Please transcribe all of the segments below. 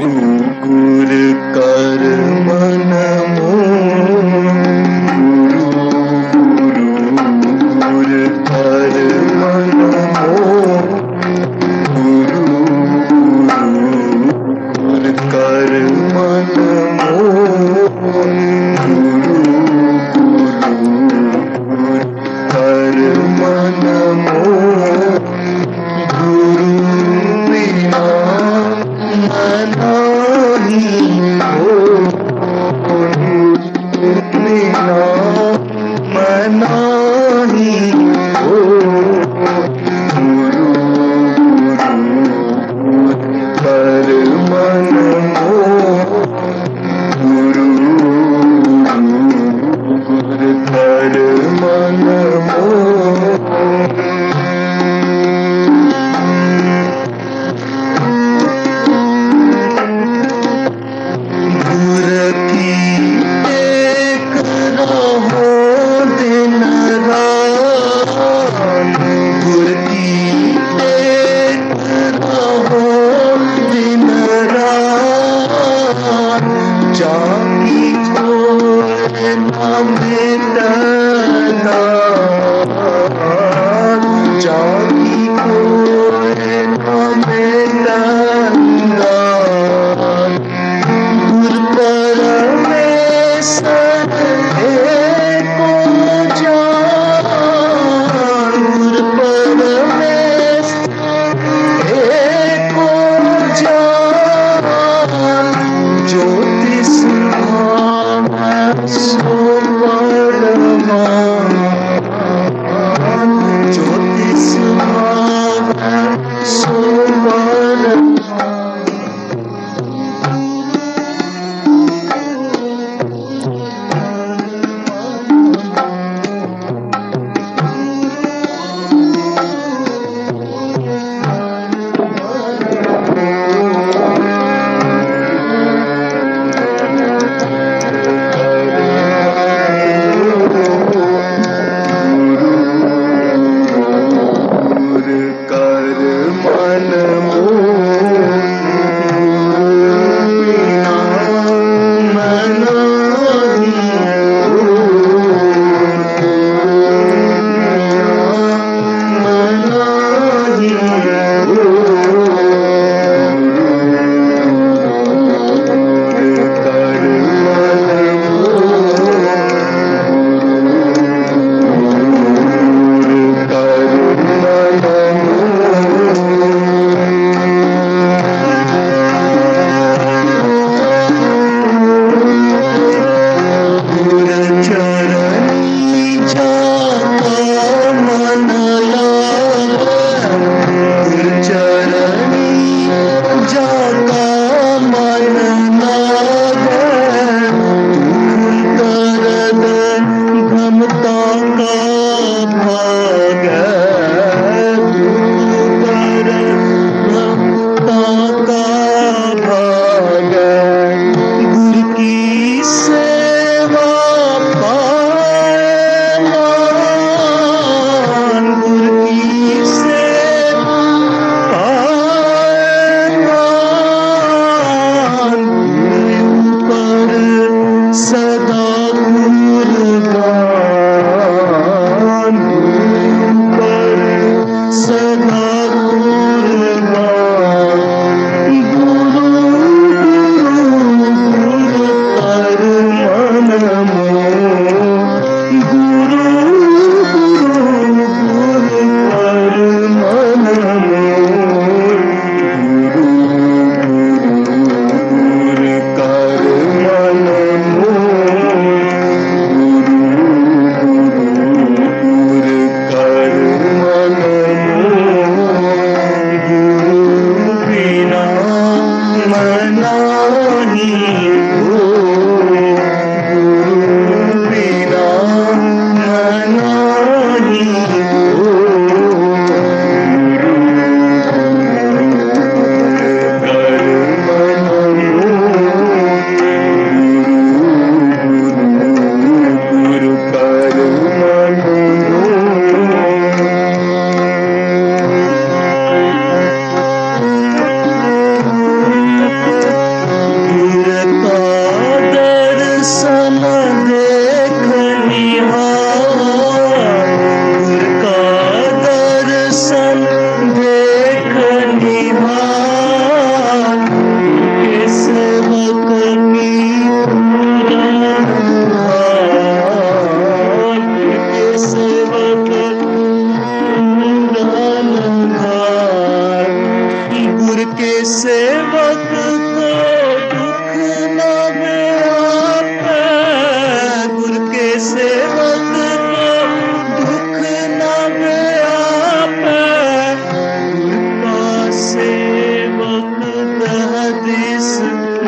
गुरु कर मन मोह, गुरु कर मन मोह, गुरु कर मन मोह, गुरु कर मन मोह, गुरु बिना मनाही हो, बिना मनाही हो, गुरु कर मन मोह, गुरु कर मन मोह।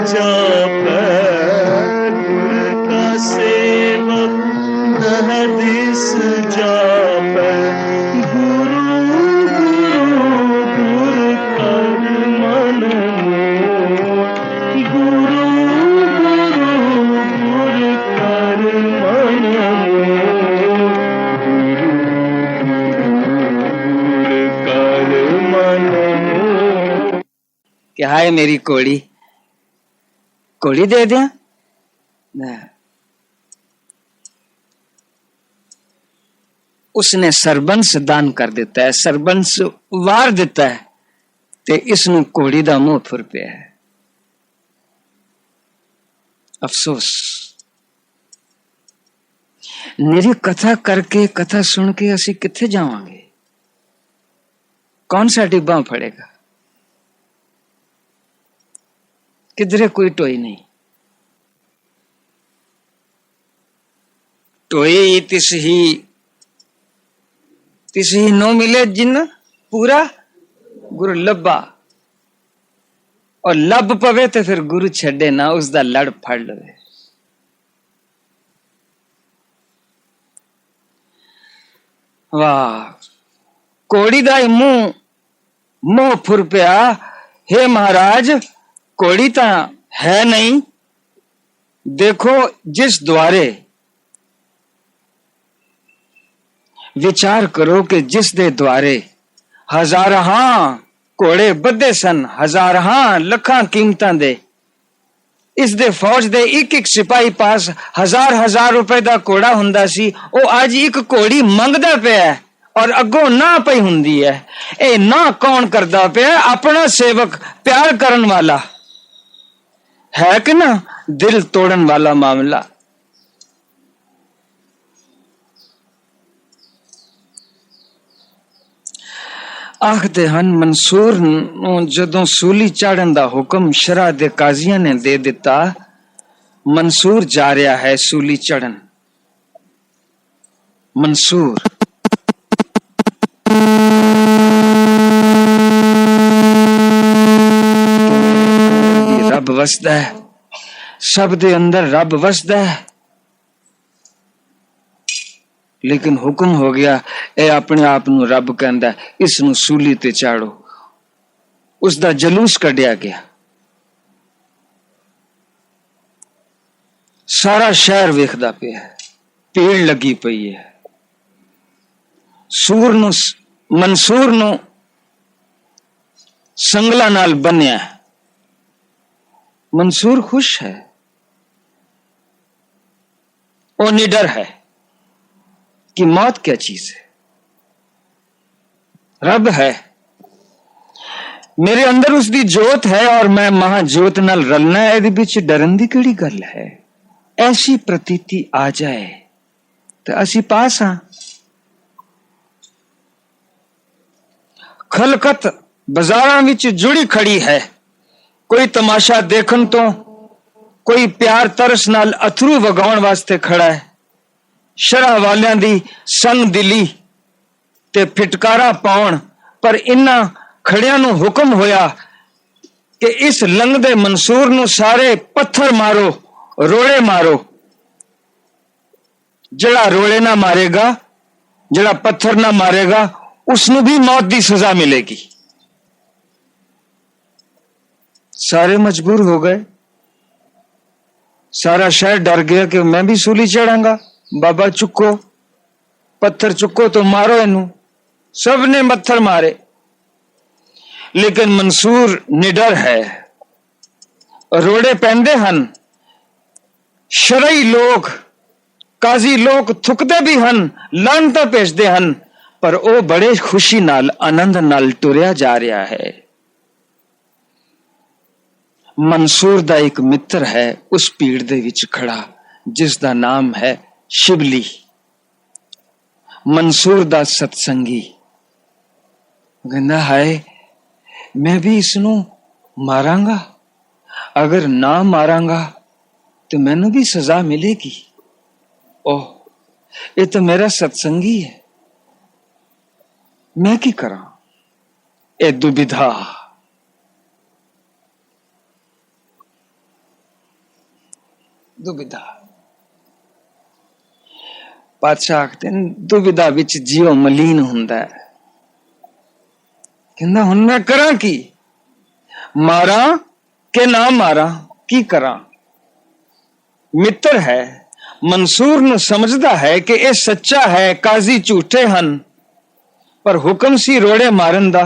जापै गुर का सेवक नह दिस जापै गुरु गुरु गुर कर मन मोह गुरु गुरु गुर कर मन मोह गुरु कर मन मोह। कि हाय मेरी कोड़ी, कोड़ी दे दिया ना। उसने सरबंस दान कर दिता है, सरबंस वार दिता है ते इसनू कोड़ी दा मुंह फुर पिया है। अफसोस, मेरी कथा करके कथा सुन के असी किथे जावांगे? कौन सा डिब्बा फड़ेगा? किधरे कोई टोई नहीं। टोई तिस ही नो मिले जिन पूरा गुरु लब्बा, और लब पवे तो फिर गुरु छड़े ना, उसदा लड़ फड़ लवे। वाह, कोड़ी दा मुंह मोह फुर पिया। हे महाराज, कोड़ी ता है नहीं, देखो जिस द्वारे, विचार करो कि जिस दे द्वारे हजारां घोड़े बद्धे सन, हजारां लखां कीमतां दे, इस दे फौज दे एक एक सिपाही पास हजार रुपए दा घोड़ा हुंदा सी, ओ आज एक घोड़ी मंगदा पिया और अगों ना पई हुंदी है। ए ना कौन करदा पिया? अपना सेवक, प्यार करन वाला है कि ना, दिल तोड़न वाला मामला। आखदे हन मंसूर नूं जदों सूली चाड़न दा हुक्म शरा दे काजियां ने दे दिता, मंसूर जा रहा है सूली चढ़न। मंसूर रब वसदा है, सब दे अंदर रब वसदा है, लेकिन हुक्म हो गया ए अपने आप नू रब कहंदा इस नू सूली ते चाड़ो। उसदा जलूस कढ़िया गया, सारा शहर वेखदा पिया, भीड़ लगी पई है। मंसूर नू संगला नाल बन्या। मंसूर खुश है, वो निडर है कि मौत क्या चीज है, रब है मेरे अंदर, उसकी जोत है और मैं महाजोत नाल रलना है। इहदे विच डरन दी किहड़ी गल है? ऐसी प्रतीति आ जाए तो असी पास हां। खलकत बाजारां विच जुड़ी खड़ी है, कोई तमाशा देखन तो, कोई प्यार तरस नाल अथरू वगाउण वास्ते खड़ा है। शराह वालियां दी संग दिली ते फिटकारा पाउण, पर इन्हां खड़ियां नूं हुक्म होया कि इस लंघदे मंसूर नूं सारे पत्थर मारो, रोड़े मारो। जड़ा रोड़े ना मारेगा, जड़ा पत्थर ना मारेगा, उसनूं भी मौत दी सजा मिलेगी। सारे मजबूर हो गए, सारा शहर डर गया कि मैं भी सूली चढ़ांगा। बाबा चुको, पत्थर चुको तो मारो इनू। सब ने पत्थर मारे, लेकिन मंसूर निडर है। रोड़े पैंदे हन, शरई लोग, काजी लोग थुकदे भी हन, लानता भेजदे हन, पर वो बड़े खुशी नाल, आनंद नाल टुरिया जा रहा है। मंसूर दा एक मित्र है उस भीड़ दे विच खड़ा, जिसदा नाम है शिबली। मंसूर दा सत्संगी कहंदा हाय मैं भी इसनू मारांगा, अगर ना मारांगा तो मैनू भी सजा मिलेगी। ओह ये तो मेरा सत्संगी है, मैं की करा? ए दुविधा। दुविधा। पातशाह आखते हैं दुविधा विच जीव मलीन हुंदा है। कहंदा हुण मैं करा की, मारा के ना मारा, की करा। मित्र है, मंसूर नूं समझदा है कि यह सच्चा है, काजी झूठे हन, पर हुक्म सी रोड़े मारन दा,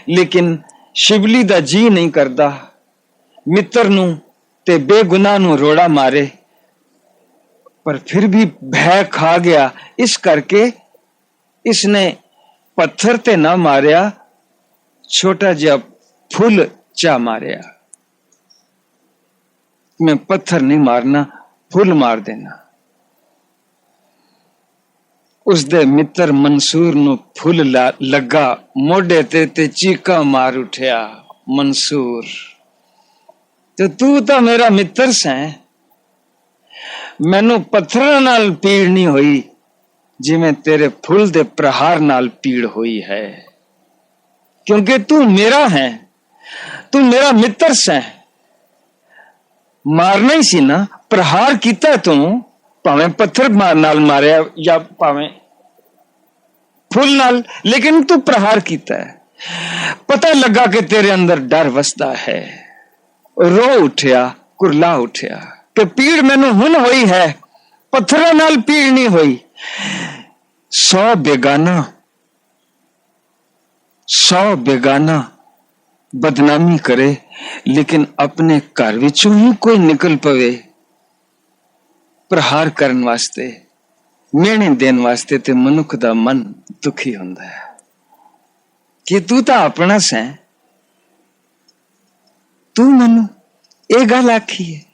लेकिन शिवली दा जी नहीं करदा मित्र नूं ते बेगुनाह नूं रोड़ा मारे। पर फिर भी भय खा गया, इस करके इसने पत्थर ते ना मारिया, छोटा जिहा फुल चा मारिया। मैं पत्थर नहीं मारना, फुल मार देना। उसदे मित्र मंसूर नूं फुल लगा मोढे ते चीका मार उठिया, मंसूर ते तू तो मेरा मित्र सैं, मैनू पत्थर नाल पीड़ नहीं हुई जिवें तेरे फुल दे प्रहार नाल पीड़ हुई है, क्योंकि तू मेरा है, तू मेरा मित्र सैं। मारना ही सी ना, प्रहार कीता तू, भावें पत्थर नाल मारिया या भावें फुल नाल, लेकिन तू प्रहार कीता है। पता लगा कि तेरे अंदर डर वसदा है। रो उठिया, कुरला उठिया कि पीड़ मैनू हुण होई है, पत्थर नाल पीड़ नहीं हुई। 100 बेगाना बदनामी करे, लेकिन अपने घर विचों ही कोई निकल पवे प्रहार करन वास्ते, मेहने देन वास्ते, ते मनुख दा मन दुखी हुंदा है कि तू तां अपना सैं, तू मैनू ये गल आखी है।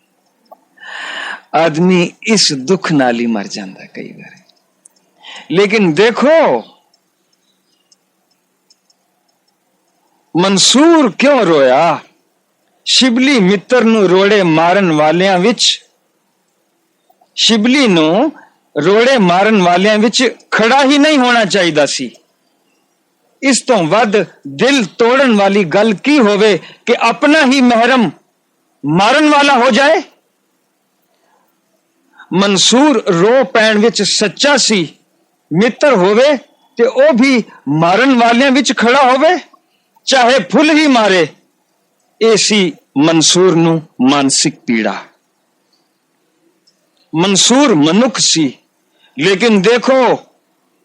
आदमी इस दुख नाल ही मर जाता कई बार। लेकिन देखो मंसूर क्यों रोया? शिबली मित्र नू रोड़े मारन वालियां विच, शिबली नू रोड़े मारन वालियां विच खड़ा ही नहीं होना चाहिए सी। इस तो वध दिल तोड़न वाली गल की होवे कि अपना ही महरम मारन वाला हो जाए। मंसूर रो पैण विच सच्चा सी, मित्र होवे ते ओ भी मारन वालियां विच खड़ा होवे, चाहे फुल ही मारे। ऐसी मंसूर नू मानसिक पीड़ा। मंसूर मनुख सी, लेकिन देखो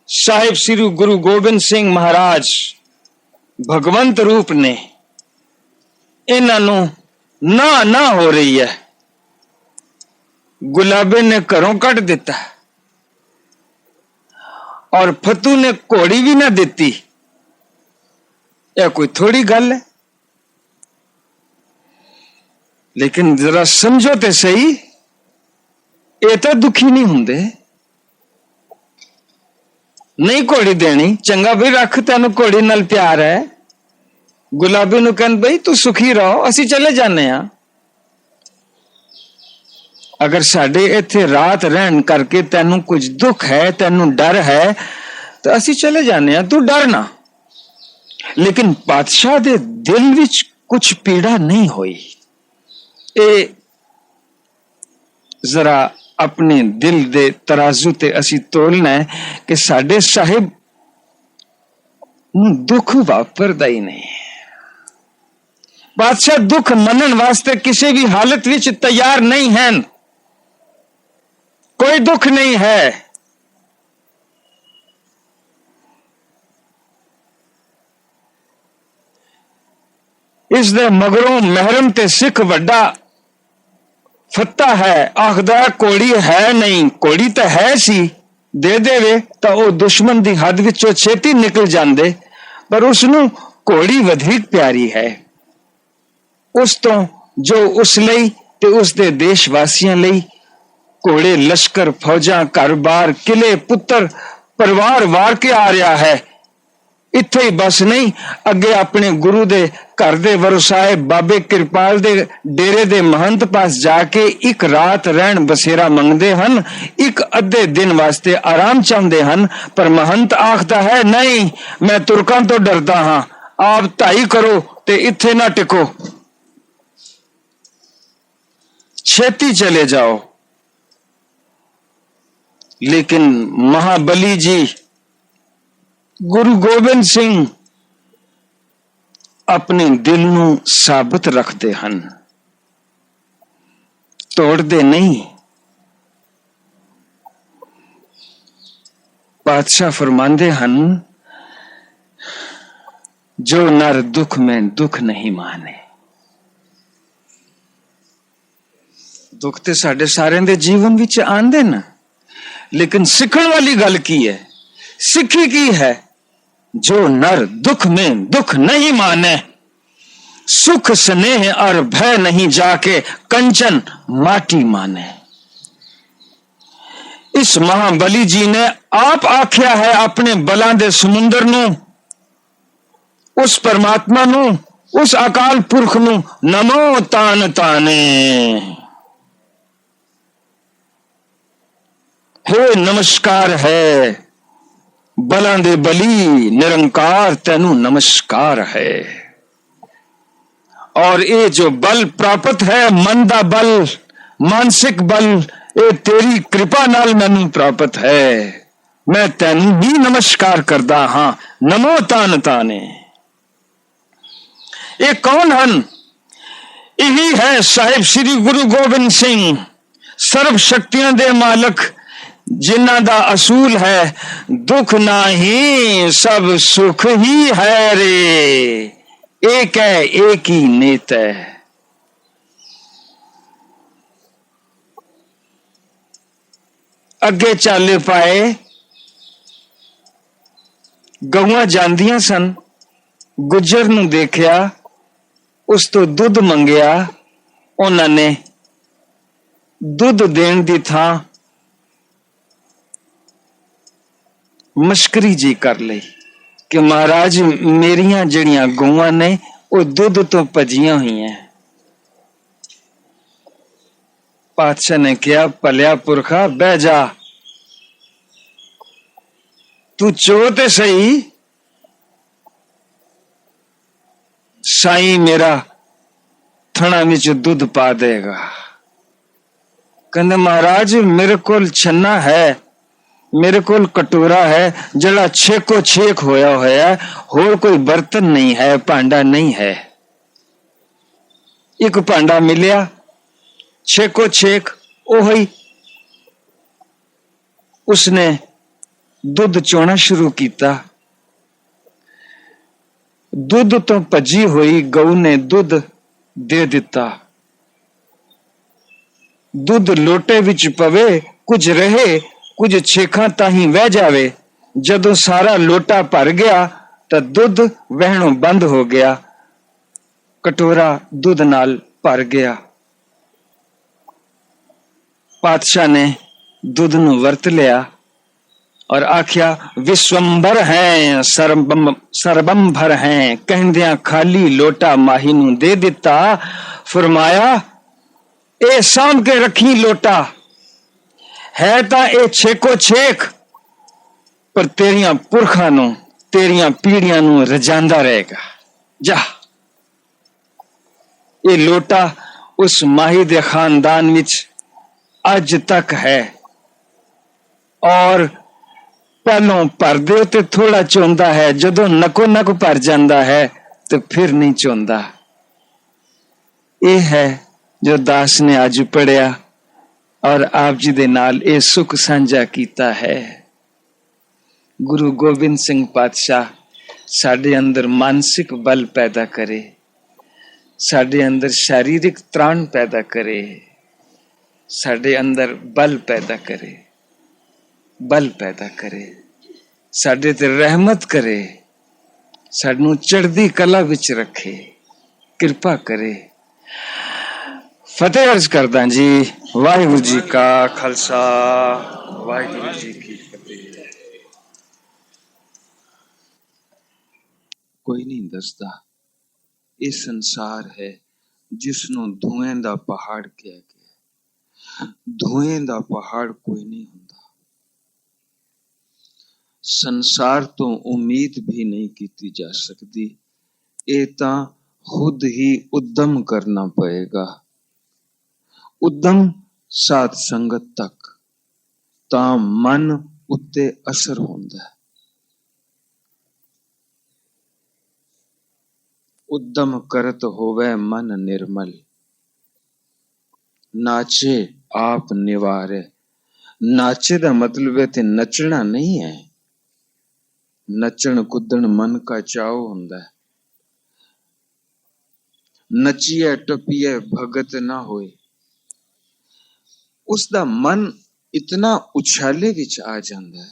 साहिब श्री गुरु गोबिंद सिंह महाराज भगवंत रूप ने इन्हां नू ना हो रही है, गुलाबे ने घरों कट दिता और फतू ने घोड़ी भी ना दिती। यह कोई थोड़ी गल है? लेकिन जरा समझो ते सही, ये तो दुखी नहीं हुंदे। नहीं घोड़ी देनी, चंगा भी रख, तेन घोड़ी नाल प्यार है। गुलाबी नू कहन बई तू सुखी रहो, असी चले जाने आ। अगर साडे इत्थे रात रहन करके तेनू कुछ दुख है, तेनू डर है, तो असी चले जाने आ, तू डर ना। लेकिन बादशाह दे दिल विच कुछ पीड़ा नहीं हुई। ए जरा अपने दिल दे तराजू ते असी तोलना है कि साडे साहिब दुख वापरदा ही नहीं। बादशाह दुख मनन वास्ते किसी भी हालत विच तैयार नहीं है। कोई दुख नहीं है। इस दे मगरों महरम ते सिख वड्डा फत्ता है, आखदा कोड़ी है नहीं, कोड़ी तो है सी, दे देवे तो वह दुश्मन दी हद विचों छेती निकल जांदे, पर उसनू कोड़ी वधिक प्यारी है उस तो जो उस लई ते उस दे देश वासियां लई घोड़े, लश्कर, फौजां, घर-बार, किले, पुत्र, परिवार वार के आ रहा है। इत्थे ही बस नहीं, अगे अपने गुरु दे घर दे वरसाए बाबे कृपाल दे डेरे दे महंत पास जाके एक रात रहन बसेरा मंगदे हन, एक अद्धे दिन वास्ते आराम चाहते हन। पर महंत आखदा है नहीं, मैं तुर्कां तो डरदा हां, आप ढाई करो ते इत्थे ना टिको, छेती चले जाओ। लेकिन महाबली जी गुरु गोबिंद सिंह अपने दिल नू साबित रखते हन, तोड़ते नहीं। पातशाह फरमांदे हन, जो नर दुख में दुख नहीं माने। दुख ते साडे सारें दे जीवन विच आंदे न, लेकिन सीखण वाली गल की है, सिक्खी की है, जो नर दुख में दुख नहीं माने, सुख स्नेह और भय नहीं जाके कंचन माटी माने। इस महाबली जी ने आप आख्या है अपने बलां दे समुंदर नू, उस परमात्मा नू, उस अकाल पुरख नू नमो तान ताने। हे नमस्कार है बलां दे बली निरंकार, तेनू नमस्कार है। और ये जो बल प्राप्त है, मन दा बल, मानसिक बल, ये तेरी कृपा नाल मैनू प्राप्त है। मैं तेनू ही नमस्कार करदा हां, नमो तान ताने। ये कौन हन? यही है साहिब श्री गुरु गोबिंद सिंह, सर्व शक्तियां दे मालक, जिन्ना दा असूल है दुख नाही सब सुख ही है रे, एक है एक ही नेत है। अगे चाले पाए गऊआं जांदियां सन, गुजर नू देखिया, उस तो दुध मंगिया। उन्होंने दुध देण दी थां मश्करी जी कर ली कि महाराज मेरिया जड़ियां गौआं ने वो दुध तो भजियां हुई हैं। पातशाह ने कहा, भलिया पुरखा बह जा, तू चो ते सही, साईं मेरा थना विच दुध पा देगा। कहंदे महाराज मेरे कोल छन्ना है, मेरे कोल कटोरा है, जड़ा छेको छेक होया होया, होर कोई बर्तन नहीं है, भांडा नहीं है। एक भांडा मिलिया, छेको छेक ओही। उसने दुध चोना शुरू किया। दुध तो भजी हुई गऊ ने दुध दे दिता। दुध लोटे विच पवे, कुछ रहे, कुछ छेखा ताही वह जावे। जदों सारा लोटा भर गया तो दुध वहनों बंद हो गया, कटोरा दुध नाल भर गया। पातशाह ने दुध नू वर्त लिया और आख्या, विश्वंभर हैं सरबंभर हैं, कहंदियां खाली लोटा माही नू दे दिता। फरमाया, ए सांभ के रखी लोटा, है ता ए छेको छेक, पर तेरियां पुरखां नू, तेरियां पीढ़ियां नू रजांदा रहेगा। जा। ये लोटा उस माही दे खानदान विच अज तक है, और पहलों भर दे ते थोड़ा चोंदा है, जदों नको नक भर जांदा है तो फिर नहीं चोंदा। ये है जो दास ने आज पढ़िया और आप जी दे नाल ये सुख साझा कीता है। गुरु गोबिंद सिंह पातशाह साडे अंदर मानसिक बल पैदा करे, साडे अंदर शारीरिक त्राण पैदा करे, साडे अंदर बल पैदा करे, बल पैदा करे, साडे ते रहमत करे, सानू चढ़दी कला विच रखे, कृपा करे। फतेह अर्ज करदा जी। वाहिगुरु जी का खालसा, वाहिगुरु जी की फतेह। कोई नहीं दसदा ये संसार है जिसनों धुएं दा पहाड़ कहा गया। धुएं दा पहाड़ कोई नहीं हुंदा। संसार तो उम्मीद भी नहीं की जा सकती, ये तां खुद ही उद्यम करना पड़ेगा। उद्यम साध संगत तक, ਤਾਂ ਮਨ ਉੱਤੇ ਅਸਰ ਹੁੰਦਾ ਹੈ। ਉਦਮ ਕਰਤ ਹੋਵੇ ਮਨ ਨਿਰਮਲ, ਨਾਚੇ ਆਪ ਨਿਵਾਰੇ। ਨਾਚੇ ਦਾ ਮਤਲਬ ਹੈ ਤੇ ਨੱਚਣਾ ਨਹੀਂ ਹੈ। ਨੱਚਣ ਕੁੱਦਣ ਮਨ ਕਾ ਚਾਉ ਹੁੰਦਾ ਹੈ। ਨੱਚੀਏ ਟੱਪੀਏ ਭਗਤ ਨਾ ਹੋਏ। ਉਸ ਦਾ ਮਨ ਇਤਨਾ ਉਛਾਲੇ ਵਿੱਚ ਆ ਜਾਂਦਾ ਹੈ,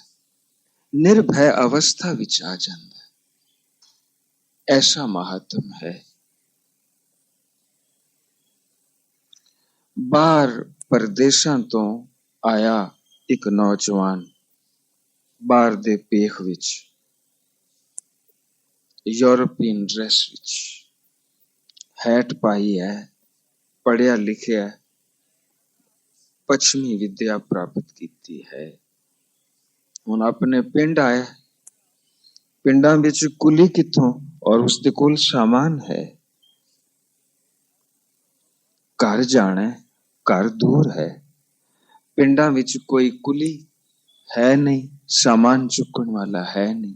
ਨਿਰਭੈ ਅਵਸਥਾ ਵਿੱਚ ਆ ਜਾਂਦਾ ਹੈ। ਐਸਾ ਮਹਾਤਮ ਹੈ। ਬਾਹਰ ਪਰਦੇਸਾਂ ਤੋਂ ਆਇਆ ਇੱਕ ਨੌਜਵਾਨ, ਬਾਹਰ ਦੇ ਪੇਖ ਵਿੱਚ, ਯੂਰਪੀਅਨ ਡਰੈਸ ਵਿੱਚ, हैट पाई है, पढ़िया लिखिया, पश्चिमी विद्या प्राप्त की है। हुण अपने पिंड आया। पिंडां विच कुली किथों और उसदे कोल सामान है। घर जाना है, घर दूर है। पिंडां विच कोई कुली है नहीं, सामान चुकण वाला है नहीं,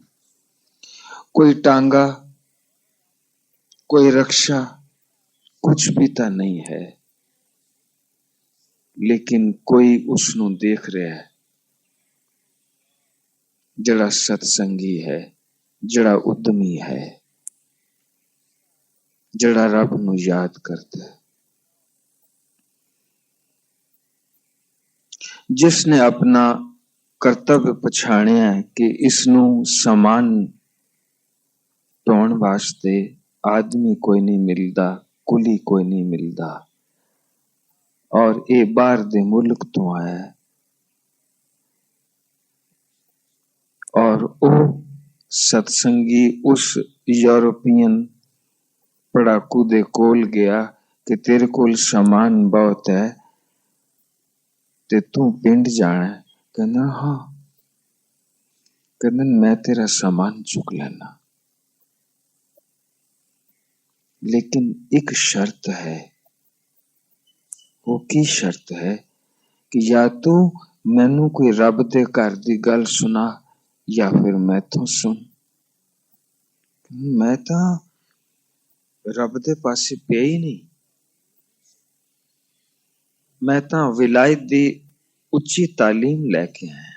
कोई टांगा, कोई रक्षा, कुछ भी तो नहीं है। लेकिन कोई उसनू देख रहा है, जड़ा सत्संगी है, जड़ा उद्यमी है, जड़ा रब नू याद करता है, जिसने अपना कर्तव्य पछाणिया है कि इसनू समान ढोण वास्ते आदमी कोई नहीं मिलता, कुली कोई नहीं मिलता, और ये बाहर दे मुल्क तो आया है। और वो सत्संगी उस यूरोपियन पढ़ाकू दे कोल गया कि तेरे कोल सामान बहुत है ते तू पिंड जाना है। कहना हाँ, कहना मैं तेरा सामान चुक लेना, लेकिन एक शर्त है। वो की शर्त है कि या तो मैनू कोई रब दे घर दी गल सुना या फिर मैथों सुन। मैं तो रब दे पासे पे ही नहीं, मैं तो विलायत दी उच्ची तालीम लैके आया।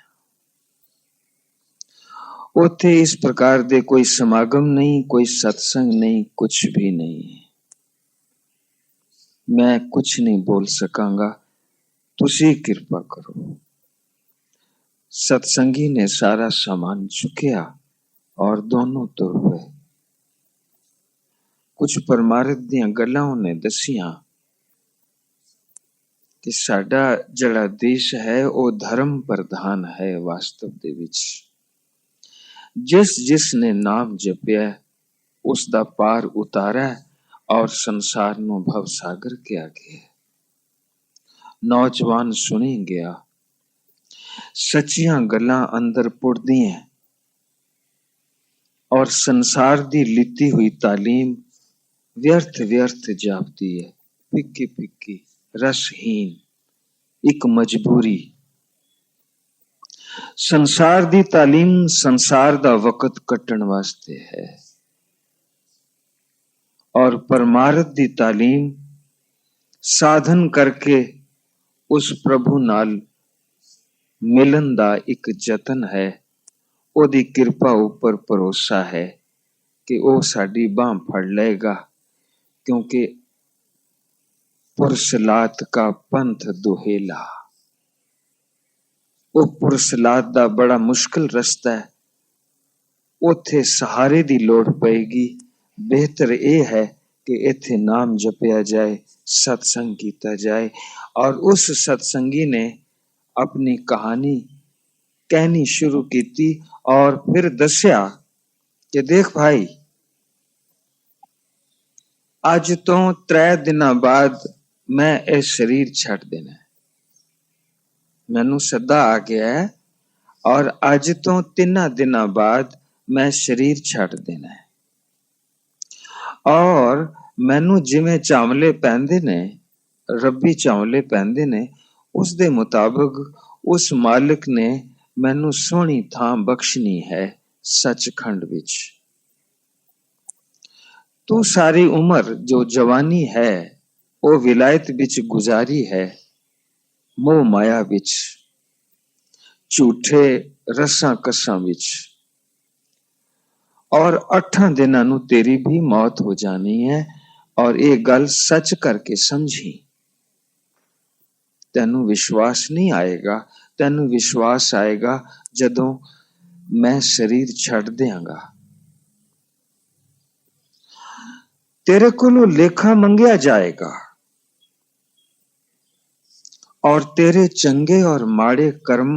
उथे इस प्रकार दे कोई समागम नहीं, कोई सत्संग नहीं, कुछ भी नहीं। मैं कुछ नहीं बोल सकांगा, तुसी कृपा करो। सत्संगी ने सारा सामान चुकिया और दोनों तुर हुए। कुछ परमार्थ दियां गल्लां उन्हें दसियां कि साडा जड़ा देश है वो धर्म प्रधान है। वास्तव दे विच जिसने नाम जपिया उसदा पार उतारा और संसार नु भव सागर के आगे है। नौजवान सुनी गया, सच्चियां गल्लां अंदर पुड़दी हैं और संसार दी लिती हुई तालीम व्यर्थ व्यर्थ जापदी है, फिक्की फिक्की, रसहीन, एक मजबूरी। संसार दी तालीम संसार दा वक्त कट्टण वास्ते है और परमार्थ दी तालीम साधन करके उस प्रभु नाल मिलन दा एक जतन है। ओदी कृपा ऊपर भरोसा है कि वो साडी बांह फड़ लेगा, क्योंकि पुरसलात का पंथ दुहेला। वो पुरसलात दा बड़ा मुश्किल रस्ता है, उथे सहारे दी लोड़ पएगी। बेहतर ये है कि इथे नाम जपया जाए, सत्संग किया जाए। और उस सत्संगी ने अपनी कहानी कहनी शुरू की थी और फिर दस्या कि देख भाई, अज तो 3 दिन बाद मैं ये शरीर छड़ देना है। मैनू सदा आ गया है और अज तो 3 दिन बाद मैं शरीर छड़ देना है। और मैनू जिवें चावले पहनदे ने, रब्बी चावले पहनदे ने, उस दे मुताबिक उस मालिक ने मैनू सोहनी थां बख्शनी है सचखंड विच। तू सारी उम्र जो जवानी है वो विलायत विच गुजारी है, मोह माया विच, झूठे रसां कसां विच, और 8 दिनां नूं तेरी भी मौत हो जानी है। और ये गल सच करके समझी। तेनू विश्वास नहीं आएगा, तेनू विश्वास आएगा जदों मैं शरीर छड़ देंगा। तेरे कोलों लेखा मंगिया जाएगा और तेरे चंगे और माड़े कर्म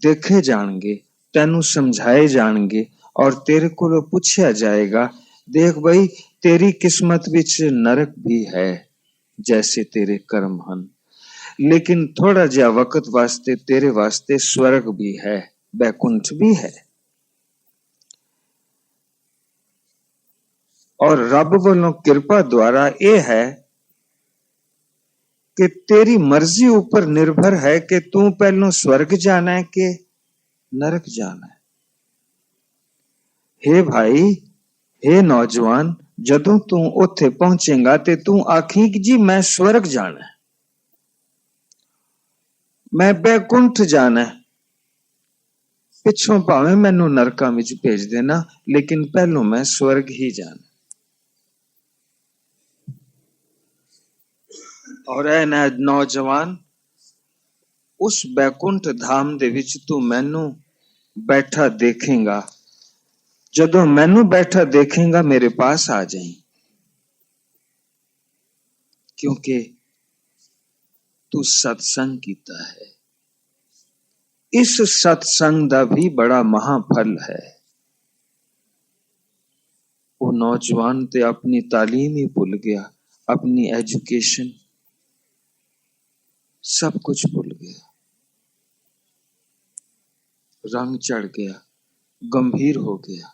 देखे जाएंगे, तेनू समझाए जाएंगे और तेरे कोलों पूछा जाएगा, देख भाई तेरी किस्मत विच नरक भी है जैसे तेरे कर्म हन, लेकिन थोड़ा जिहा वक्त वास्ते तेरे वास्ते स्वर्ग भी है, बैकुंठ भी है। और रब वालों कृपा द्वारा ये है कि तेरी मर्जी ऊपर निर्भर है कि तू पहलों स्वर्ग जाना है कि नरक जाना है। हे भाई, हे नौजवान, जदों तू उत्थे पहुंचेगा ते तू आखी कि जी मैं स्वर्ग जाना है, मैं बैकुंठ जाना है, पिछों भावें मैनू नरकां विच भेज देना, लेकिन पहलों मैं स्वर्ग ही जाना। और ऐ नौजवान, उस बैकुंठ धाम दे विच तू मैनू बैठा देखेगा, जदों मैनू बैठा देखेगा मेरे पास आ जाई, क्योंकि तू सत्संग कीता है। इस सत्संग दा भी बड़ा महाफल है। वो नौजवान ते अपनी तालीम ही भूल गया, अपनी एजुकेशन सब कुछ भूल गया, रंग चढ़ गया, गंभीर हो गया।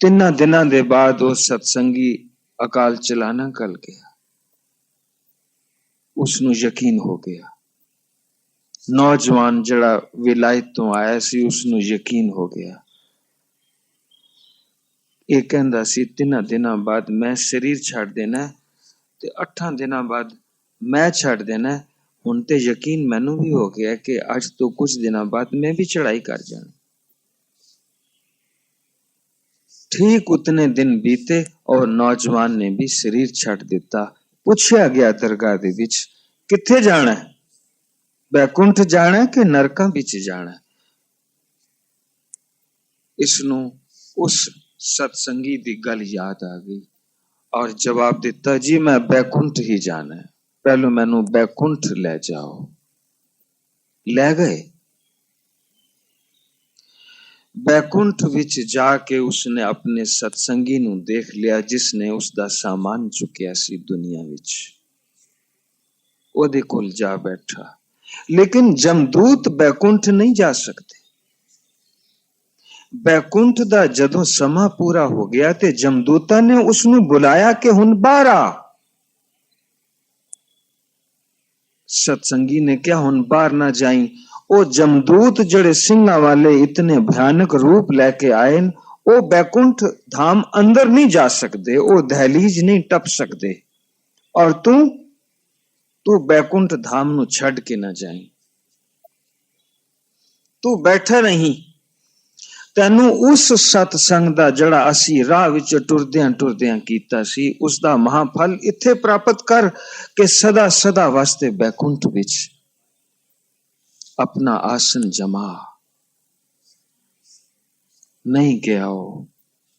3 दिनां दे बाद वो सत्संगी अकाल चलाना कल गया, उसनू यकीन हो गया। नौजवान जड़ा विलायत तो आया सी उसनू यकीन हो गया। ये कहंदा सी 3 दिनां बाद मैं शरीर छड़ देना ते 8 दिनां बाद मैं छड़ देना। हुण ते यकीन मैनू भी हो गया कि आज तो कुछ दिनां बाद मैं भी चढ़ाई कर जाना। ठीक उतने दिन बीते और नौजवान ने भी शरीर छड़ दिता। पूछया गया दरगाह दे विच, किथे जाना है, बैकुंठ जाना है कि नरकां विच जाना है? इसनू उस सत्संगी दी गल याद आ गई और जवाब दिता, जी मैं बैकुंठ ही जाना है, पहलो मैनू बैकुंठ ले जाओ। ले गए। बैकुंठ विच जाके उसने अपने सत्संगी नू देख लिया जिसने उसका सामान चुकिया सी दुनिया विच। ओदे कोल जा बैठा, लेकिन जमदूत बैकुंठ नहीं जा सकते। बैकुंठ दा जदों समा पूरा हो गया ते जमदूता ने उसनू बुलाया कि हुण बाहर आ। सत्संगी ने क्या हुण बाहर ना जाई। ओ जमदूत जड़े सिंगा वाले इतने भयानक रूप लेके आए, ओ बैकुंठ धाम अंदर नहीं जा सकते, ओ दहलीज नहीं टप सकते। और तू बैकुंठ धाम नू छड़ के ना जाई, तू बैठा नहीं। तैनू उस सत्संग दा जड़ा असी राह विच टुरदियां कीता सी, उसदा महाफल इत्थे प्राप्त कर के सदा सदा वास्ते बैकुंठ विच अपना आसन जमा। नहीं गया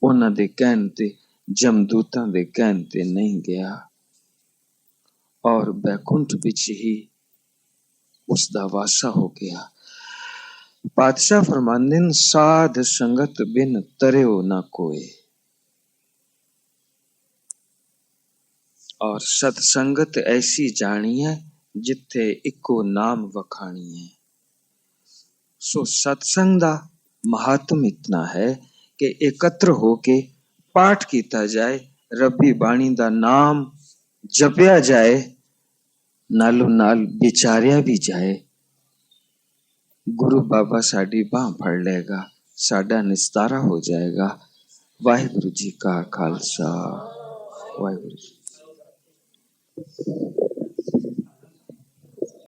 उन्हां दे कहण ते, जमदूतां दे कहण ते नहीं गया और बैकुंठ विच ही उसदा वासा हो गया। पातशाह फरमांदे न, साध संगत बिन तरियो ना कोई। और सत्संगत ऐसी जानी है जिथे इको नाम वखाणी है। सो सत्संग दा महात्म इतना है कि एकत्र होके पाठ किया जाए, रब्बी बाणी दा नाम जपया जाए, नालों नाल विचारिया भी जाए, गुरु बाबा साडी बाह फड़ लेगा, साडा निस्तारा हो जाएगा। वाहिगुरु जी का खालसा, वाहिगुरु जी।